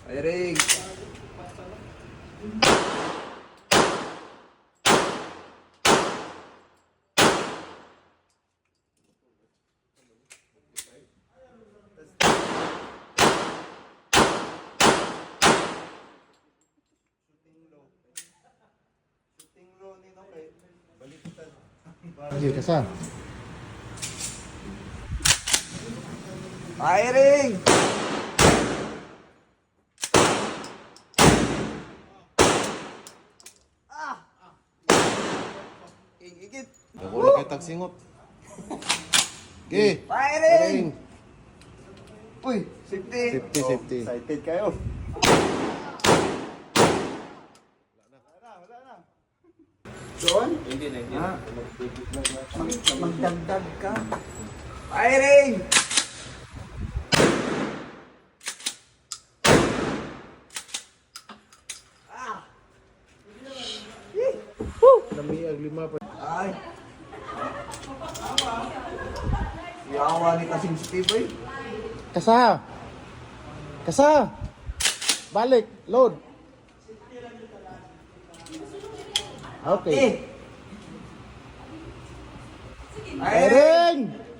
Firing! Sige, kasa. Firing! Igit! Wala kay tagsingot. Okay. Firing! Uy, safety! Safety. Excited kayo. Doon? Hindi na. Magdagdag ka. Firing! Lamiag lima pa. Ay! Yawa ni kasing Steve eh. Kasa. Kasa. Balik, load. Okay. Firing! Firing!